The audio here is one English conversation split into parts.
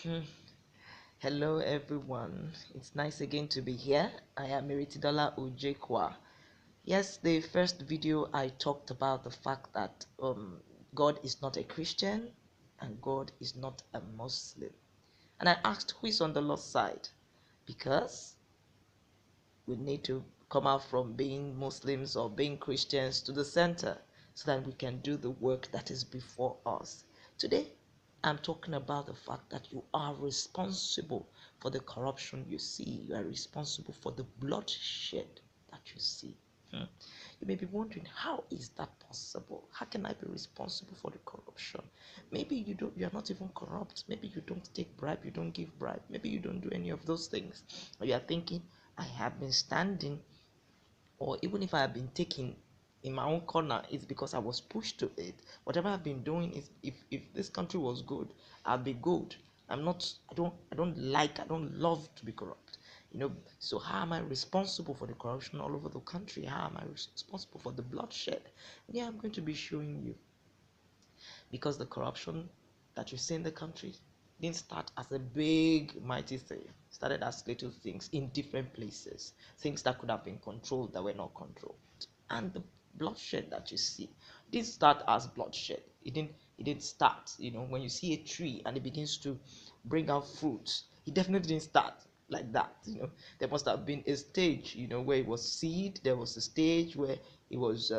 Hmm. Hello, everyone. It's nice again to be here. I am Miritidola Ujekwa. Yes, the first video I talked about the fact that God is not a Christian and God is not a Muslim. And I asked who is on the Lord's side because we need to come out from being Muslims or being Christians to the center so that we can do the work that is before us. Today, I'm talking about the fact that you are responsible for the corruption you see. You are responsible for the bloodshed that you see. Hmm. You may be wondering, how is that possible? How can I be responsible for the corruption? Maybe you are not even corrupt. Maybe you don't take bribe, you don't give bribe. Maybe you don't do any of those things. Or you are thinking, I have been standing, or even if I have been taken in my own corner, it's because I was pushed to it. Whatever I've been doing is, if this country was good, I'll be good. I don't love to be corrupt. So how am I responsible for the corruption all over the country? How am I responsible for the bloodshed? Yeah, I'm going to be showing you, because the corruption that you see in the country didn't start as a big mighty thing. It started as little things in different places, things that could have been controlled that were not controlled. And the bloodshed that you see didn't start as bloodshed. It didn't start, when you see a tree and it begins to bring out fruits, it definitely didn't start like that. There must have been a stage, where it was seed. There was a stage where it was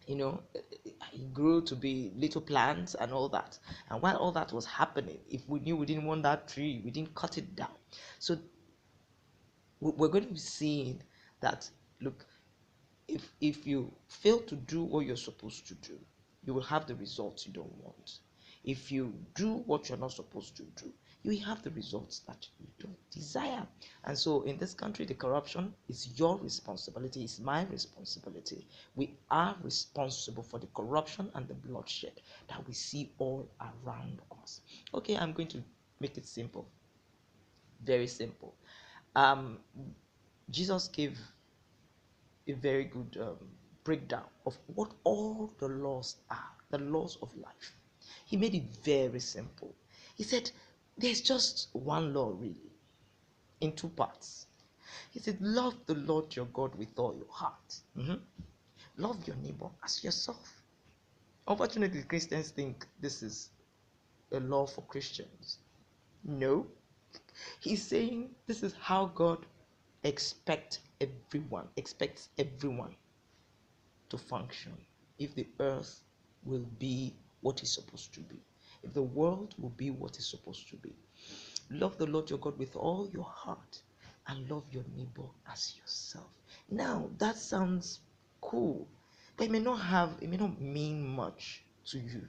you know it grew to be little plants and all that. And while all that was happening, if we knew we didn't want that tree, we didn't cut it down. So we're going to be seeing that, look, if you fail to do what you're supposed to do, you will have the results you don't want. If you do what you're not supposed to do, you will have the results that you don't desire. And so in this country, the corruption is your responsibility, it's my responsibility. We are responsible for the corruption and the bloodshed that we see all around us. Okay, I'm going to make it simple, very simple. um Jesus gave a very good breakdown of what all the laws are, the laws of life. He made it very simple. He said, there's just one law, really, in two parts. He said, love the Lord your God with all your heart. Love your neighbor as yourself. Unfortunately, Christians think this is a law for Christians. No. He's saying this is how God expects everyone to function if the earth will be what it's supposed to be, if the world will be what it's supposed to be. Love the Lord your God with all your heart and love your neighbor as yourself. Now that sounds cool, but it may not mean much to you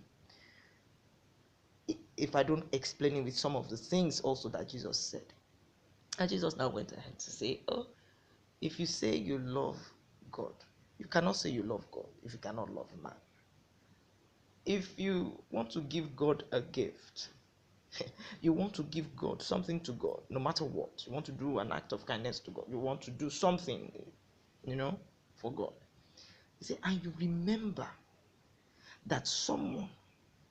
if I don't explain it with some of the things also that Jesus said. And Jesus now went ahead to say, oh, if you say you love God, you cannot say you love God if you cannot love man. If you want to give God a gift, you want to give God something to God, no matter what. You want to do an act of kindness to God. You want to do something, for God. You say, and you remember that someone,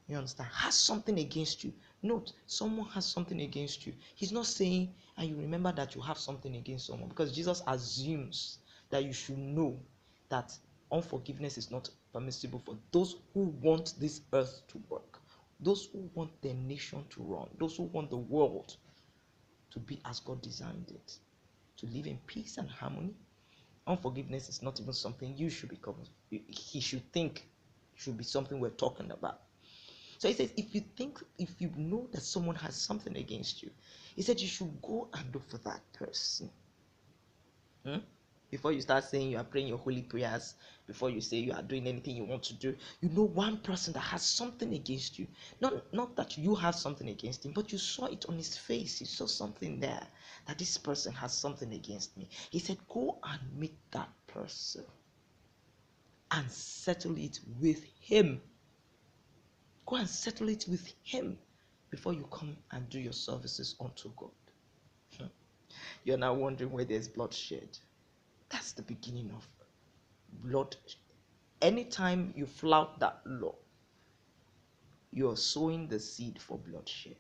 you understand, has something against you. Note, someone has something against you. He's not saying, and you remember that you have something against someone, because Jesus assumes that you should know that unforgiveness is not permissible for those who want this earth to work, those who want their nation to run, those who want the world to be as God designed it, to live in peace and harmony. Unforgiveness is not even something you should become. He should think should be something we're talking about. So he says, if you know that someone has something against you, he said you should go and look for that person. Before you start saying you are praying your holy prayers, before you say you are doing anything you want to do, you know one person that has something against you. Not that you have something against him, but you saw it on his face. You saw something there, that this person has something against me. He said, go and meet that person and settle it with him. Go and settle it with him before you come and do your services unto God. You're now wondering where there's bloodshed. That's the beginning of blood. Anytime you flout that law, you're sowing the seed for bloodshed.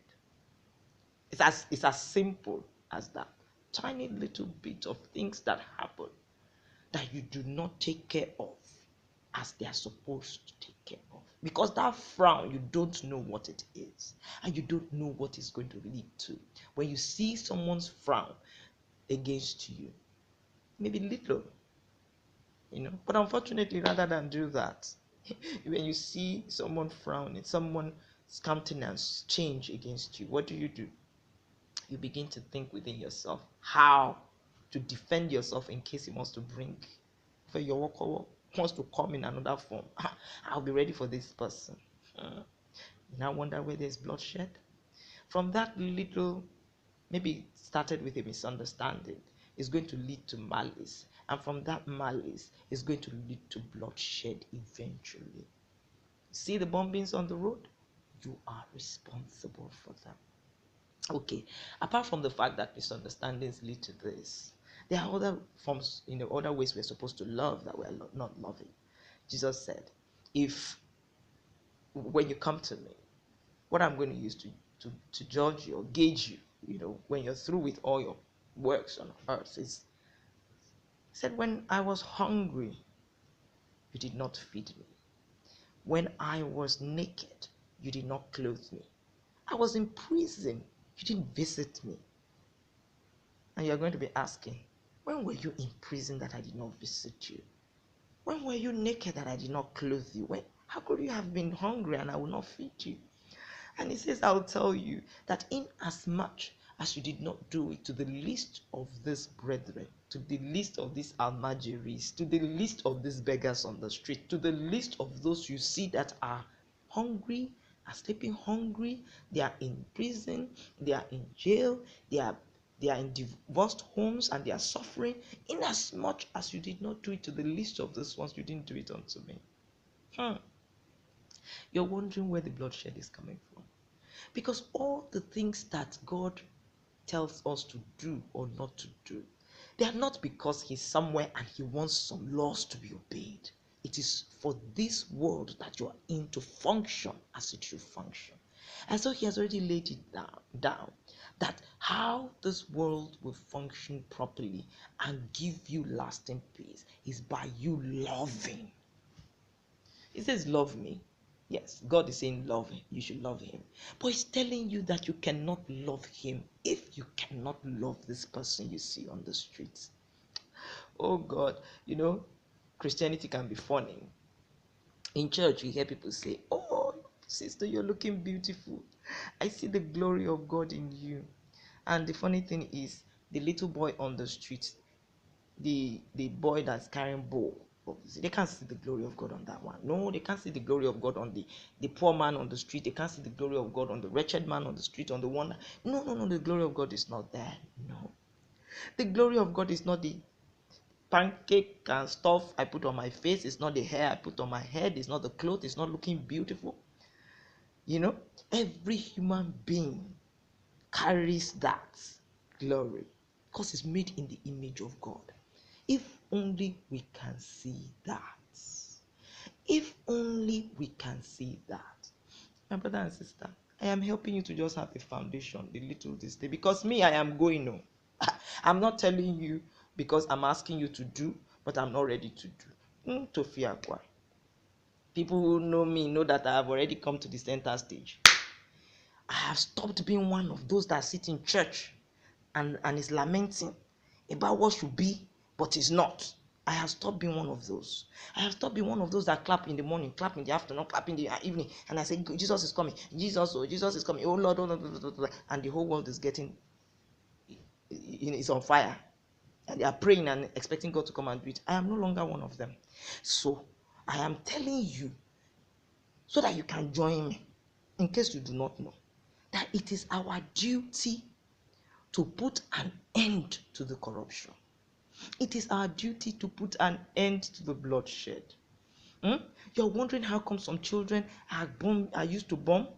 It's as simple as that. Tiny little bit of things that happen that you do not take care of as they are supposed to take care of. Because that frown, you don't know what it is, and you don't know what it's going to lead to. When you see someone's frown against you, maybe little, but unfortunately, rather than do that, when you see someone frowning, someone's countenance change against you, what do? You begin to think within yourself how to defend yourself in case he wants to bring for your work, wants to come in another form. I'll be ready for this person. You now wonder where there's bloodshed. From that little, maybe it started with a misunderstanding, it's going to lead to malice, and from that malice it's going to lead to bloodshed eventually. See the bombings on the road? You are responsible for them. Okay, apart from the fact that misunderstandings lead to this, there are other forms, other ways we're supposed to love that we're not loving. Jesus said, if when you come to me, what I'm going to use to judge you or gauge you, when you're through with all your works on earth, is, he said, when I was hungry, you did not feed me. When I was naked, you did not clothe me. I was in prison, you didn't visit me. And you're going to be asking, when were you in prison that I did not visit you? When were you naked that I did not clothe you? How could you have been hungry and I will not feed you? And he says, I'll tell you that in as much as you did not do it to the least of these brethren, to the least of these almajiris, to the least of these beggars on the street, to the least of those you see that are hungry, are sleeping hungry, they are in prison, they are in jail, they are in divorced homes and they are suffering, in as much as you did not do it to the least of these ones, you didn't do it unto me. You're wondering where the bloodshed is coming from. Because all the things that God tells us to do or not to do, they are not because he's somewhere and he wants some laws to be obeyed. It is for this world that you are in to function as it should function. And so he has already laid it down that how this world will function properly and give you lasting peace is by you loving. He says, love me. Yes, God is saying love him. You should love him. But he's telling you that you cannot love him if you cannot love this person you see on the streets. Oh God, Christianity can be funny. In church, you hear people say, oh, sister, you're looking beautiful. I see the glory of God in you. And the funny thing is, the little boy on the street, the boy that's carrying bowl, they can't see the glory of God on that one. No, they can't see the glory of God on the poor man on the street. They can't see the glory of God on the wretched man on the street, on the one. No, the glory of God is not there. No, the glory of God is not the pancake and stuff I put on my face. It's not the hair I put on my head. It's not the clothes. It's not looking beautiful. Every human being carries that glory because it's made in the image of God. If only we can see that. If only we can see that. My brother and sister, I am helping you to just have a foundation, the little this day. Because me, I am going on. I'm not telling you because I'm asking you to do, but I'm not ready to do. To fear. People who know me know that I have already come to the center stage. I have stopped being one of those that sit in church and is lamenting about what should be, but is not. I have stopped being one of those. I have stopped being one of those that clap in the morning, clap in the afternoon, clap in the evening, and I say, Jesus is coming. Jesus is coming. Oh Lord, oh Lord, and the whole world is getting, is on fire. And they are praying and expecting God to come and do it. I am no longer one of them. So, I am telling you, so that you can join me, in case you do not know, that it is our duty to put an end to the corruption. It is our duty to put an end to the bloodshed. You're wondering how come some children are used to bomb?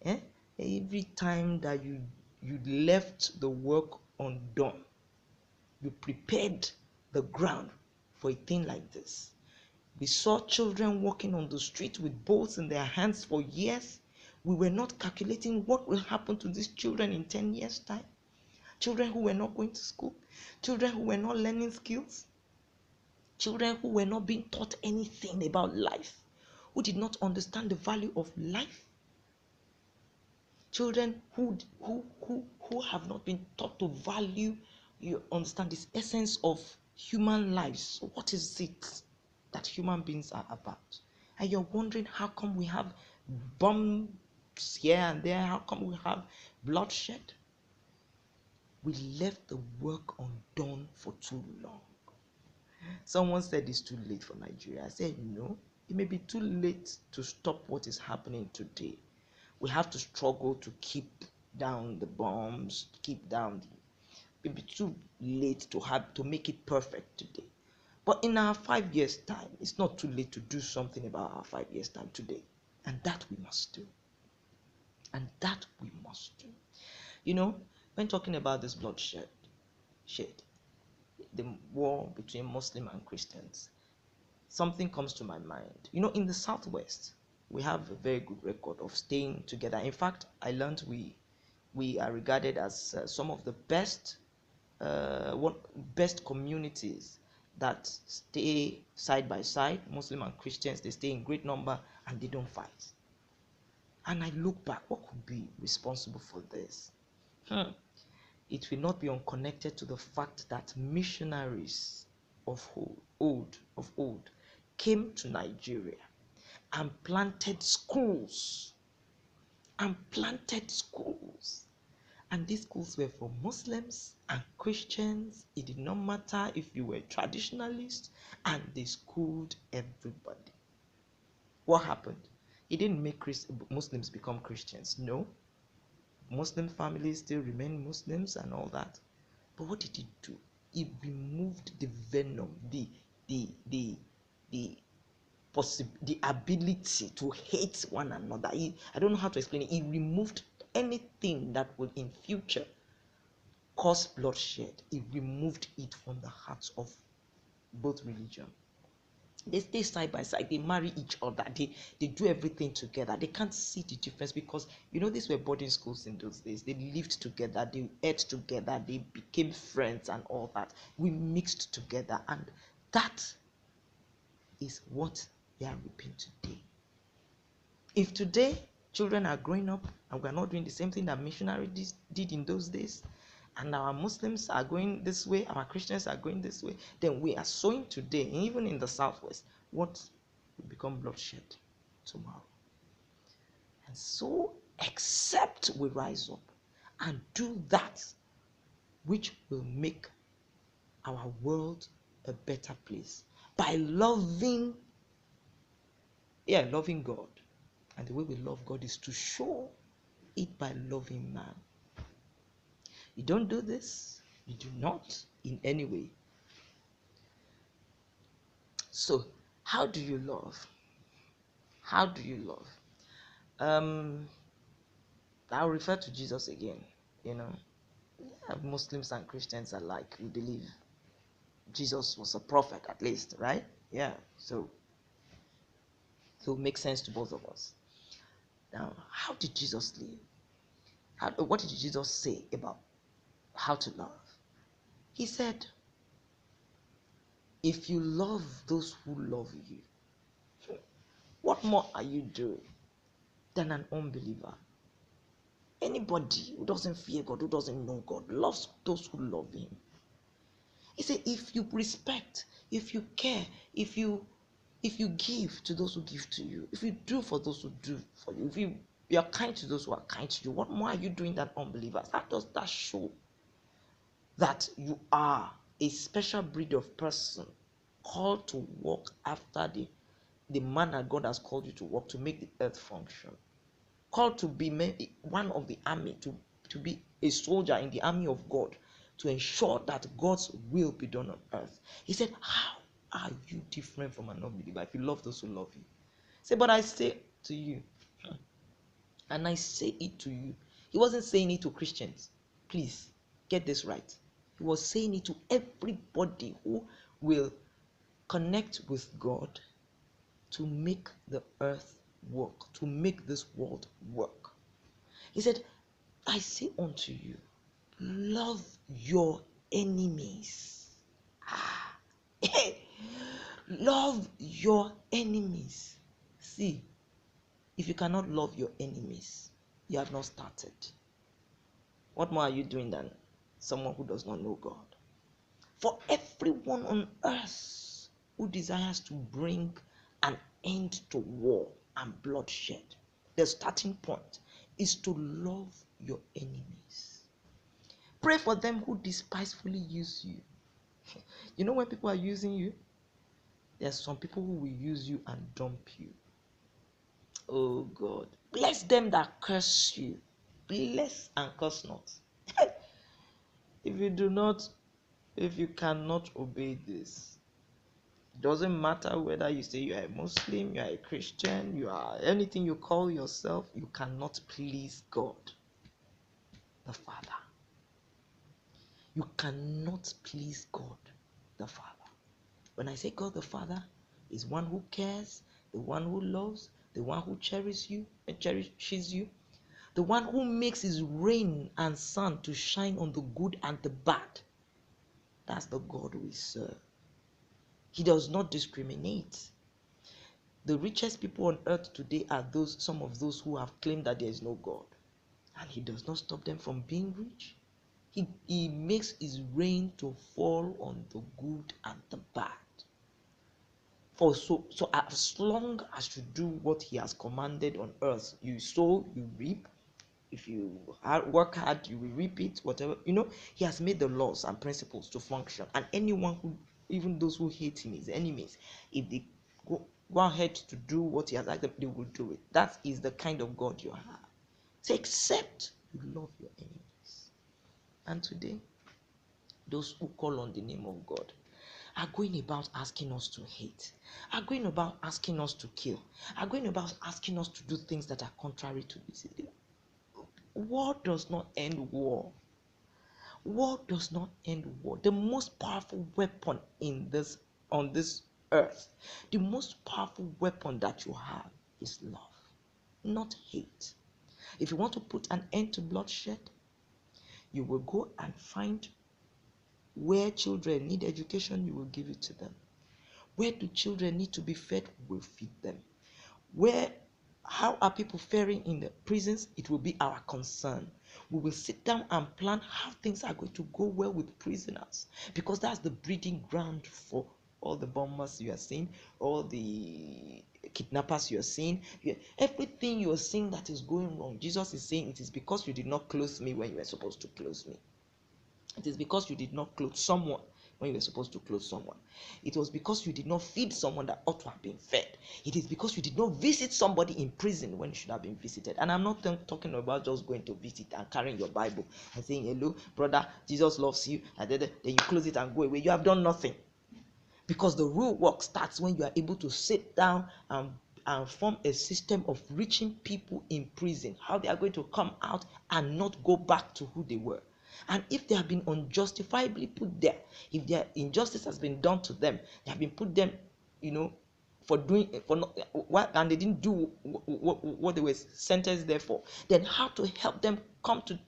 Every time that you left the work undone, you prepared the ground for a thing like this. We saw children walking on the street with bowls in their hands for years, We were not calculating what will happen to these children in 10 years' time. Children who were not going to school, children who were not learning skills, children who were not being taught anything about life, who did not understand the value of life, children who have not been taught to value, you understand, this essence of human lives. So what is it that human beings are about? And you're wondering, how come we have bombs here and there? How come we have bloodshed? We left the work undone for too long. Someone said it's too late for Nigeria. I said no, it may be too late to stop what is happening today. We have to struggle to keep down the bombs, keep down the, it may be too late to make it perfect today. But in our 5 years' time, it's not too late to do something about our 5 years' time today. And that we must do. And that we must do. You know, when talking about this bloodshed, the war between Muslim and Christians, something comes to my mind. You know, in the Southwest, we have a very good record of staying together. In fact, I learned we are regarded as some of the best communities that stay side by side. Muslim and Christians, they stay in great number and they don't fight. And I look back, what could be responsible for this? It will not be unconnected to the fact that missionaries of old came to Nigeria and planted schools. And these schools were for Muslims and Christians. It did not matter if you were traditionalist, and they schooled everybody. What happened? It didn't make Muslims become Christians. No. Muslim families still remain Muslims and all that. But what did it do? It removed the venom, the ability to hate one another. I don't know how to explain it. It removed anything that would in future cause bloodshed. It removed it from the hearts of both religions. They stay side by side, they marry each other, they do everything together. They can't see the difference because, you know, these were boarding schools in those days. They lived together, they ate together, they became friends and all that. We mixed together, and that is what they are reaping today. If today children are growing up and we are not doing the same thing that missionaries did in those days, and our Muslims are going this way, our Christians are going this way, then we are sowing today, even in the Southwest, what will become bloodshed tomorrow. And so, except we rise up and do that which will make our world a better place by loving God. And the way we love God is to show it by loving man. You don't do this, you do not in any way. So, how do you love? How do you love? I'll refer to Jesus again. You know, Muslims and Christians alike, we believe Jesus was a prophet, at least, right? Yeah. So it will make sense to both of us. Now, how did Jesus live? What did Jesus say about how to love? He said, if you love those who love you, what more are you doing than an unbeliever? Anybody who doesn't fear God, who doesn't know God, loves those who love him. He said, if you respect, if you care, if you give to those who give to you, if you do for those who do for you, if you are kind to those who are kind to you, what more are you doing than unbelievers? How does that show that you are a special breed of person called to walk after the manner God has called you to walk, to make the earth function? Called to be one of the army, to be a soldier in the army of God, to ensure that God's will be done on earth. He said, how are you different from an unbeliever if you love those who love you? He said, but I say to you, and I say it to you. He wasn't saying it to Christians. Please get this right. He was saying it to everybody who will connect with God to make the earth work, to make this world work. He said, I say unto you, love your enemies. Ah. Love your enemies. See, if you cannot love your enemies, you have not started. What more are you doing than someone who does not know God? For everyone on earth who desires to bring an end to war and bloodshed, the starting point is to love your enemies. Pray for them who despisefully use you. You know when people are using you, there's some people who will use you and dump you. Oh God. Bless them that curse you. Bless and curse not. If you cannot obey this, it doesn't matter whether you say you are a Muslim, you are a Christian, you are anything you call yourself, you cannot please God the Father. You cannot please God the Father. When I say God the Father, is one who cares, the one who loves, the one who cherishes you, the one who makes his rain and sun to shine on the good and the bad. That's the God we serve. He does not discriminate. The richest people on earth today are some of those who have claimed that there is no God. And he does not stop them from being rich. He makes his rain to fall on the good and the bad. So as long as you do what he has commanded on earth, you sow, you reap. If you work hard, you will reap it, whatever. He has made the laws and principles to function. And anyone who, even those who hate him, his enemies, if they go ahead to do what he has asked them, they will do it. That is the kind of God you have. So except you love your enemies. And today, those who call on the name of God are going about asking us to hate, are going about asking us to kill, are going about asking us to do things that are contrary to this. War does not end war. War does not end war. The most powerful weapon on this earth, the most powerful weapon that you have is love, not hate. If you want to put an end to bloodshed, you will go and find where children need education, you will give it to them. Where do children need to be fed, we will feed them. How are people faring in the prisons? It will be our concern. We will sit down and plan how things are going to go well with prisoners, because that's the breeding ground for all the bombers you are seeing, all the kidnappers you are seeing, everything you are seeing that is going wrong. Jesus is saying it is because you did not clothe me when you were supposed to clothe me. It is because you did not clothe someone when you were supposed to clothe someone. It was because you did not feed someone that ought to have been fed. It is because you did not visit somebody in prison when you should have been visited. And I'm not talking about just going to visit and carrying your Bible and saying, hello, brother, Jesus loves you, and then you close it and go away. You have done nothing. Because the real work starts when you are able to sit down and form a system of reaching people in prison, how they are going to come out and not go back to who they were. And if they have been unjustifiably put there, if their injustice has been done to them, they have been put them, and they didn't do what they were sentenced there for, then how to help them come to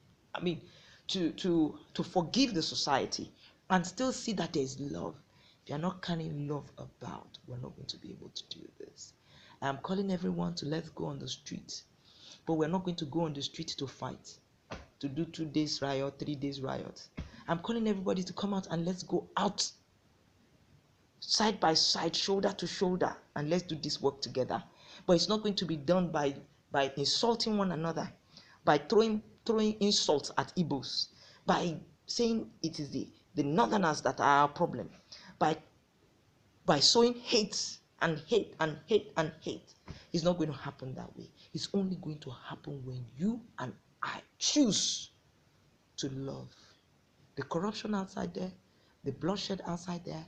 forgive the society and still see that there is love. If you are not carrying love about, we're not going to be able to do this. I'm calling everyone to let's go on the street, but we're not going to go on the street to fight, to do 2 days riot, 3 days riot. I'm calling everybody to come out and let's go out side by side, shoulder to shoulder, and let's do this work together. But it's not going to be done by insulting one another, by throwing insults at Igbos, by saying it is the northerners that are our problem, by sowing hate and hate and hate and hate. It's not going to happen that way. It's only going to happen when you and I choose to love. The corruption outside there, the bloodshed outside there,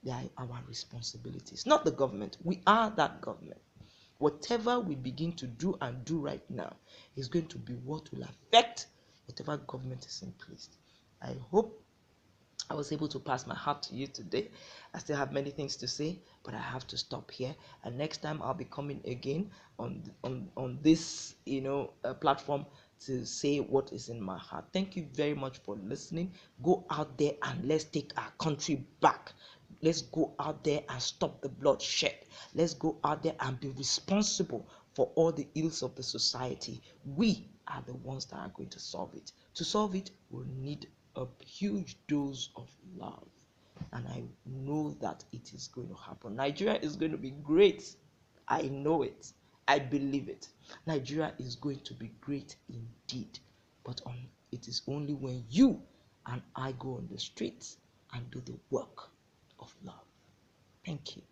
they are our responsibilities, not the government. We are that government. Whatever we begin to do and do right now is going to be what will affect whatever government is in place. I hope I was able to pass my heart to you today. I still have many things to say, but I have to stop here. And next time I'll be coming again on this platform to say what is in my heart. Thank you very much for listening. Go out there and let's take our country back. Let's go out there and stop the bloodshed. Let's go out there and be responsible for all the ills of the society. We are the ones that are going to solve it. To solve it, we'll need a huge dose of love. And I know that it is going to happen. Nigeria is going to be great. I know it. I believe it. Nigeria is going to be great indeed. But it is only when you and I go on the streets and do the work of love. Thank you.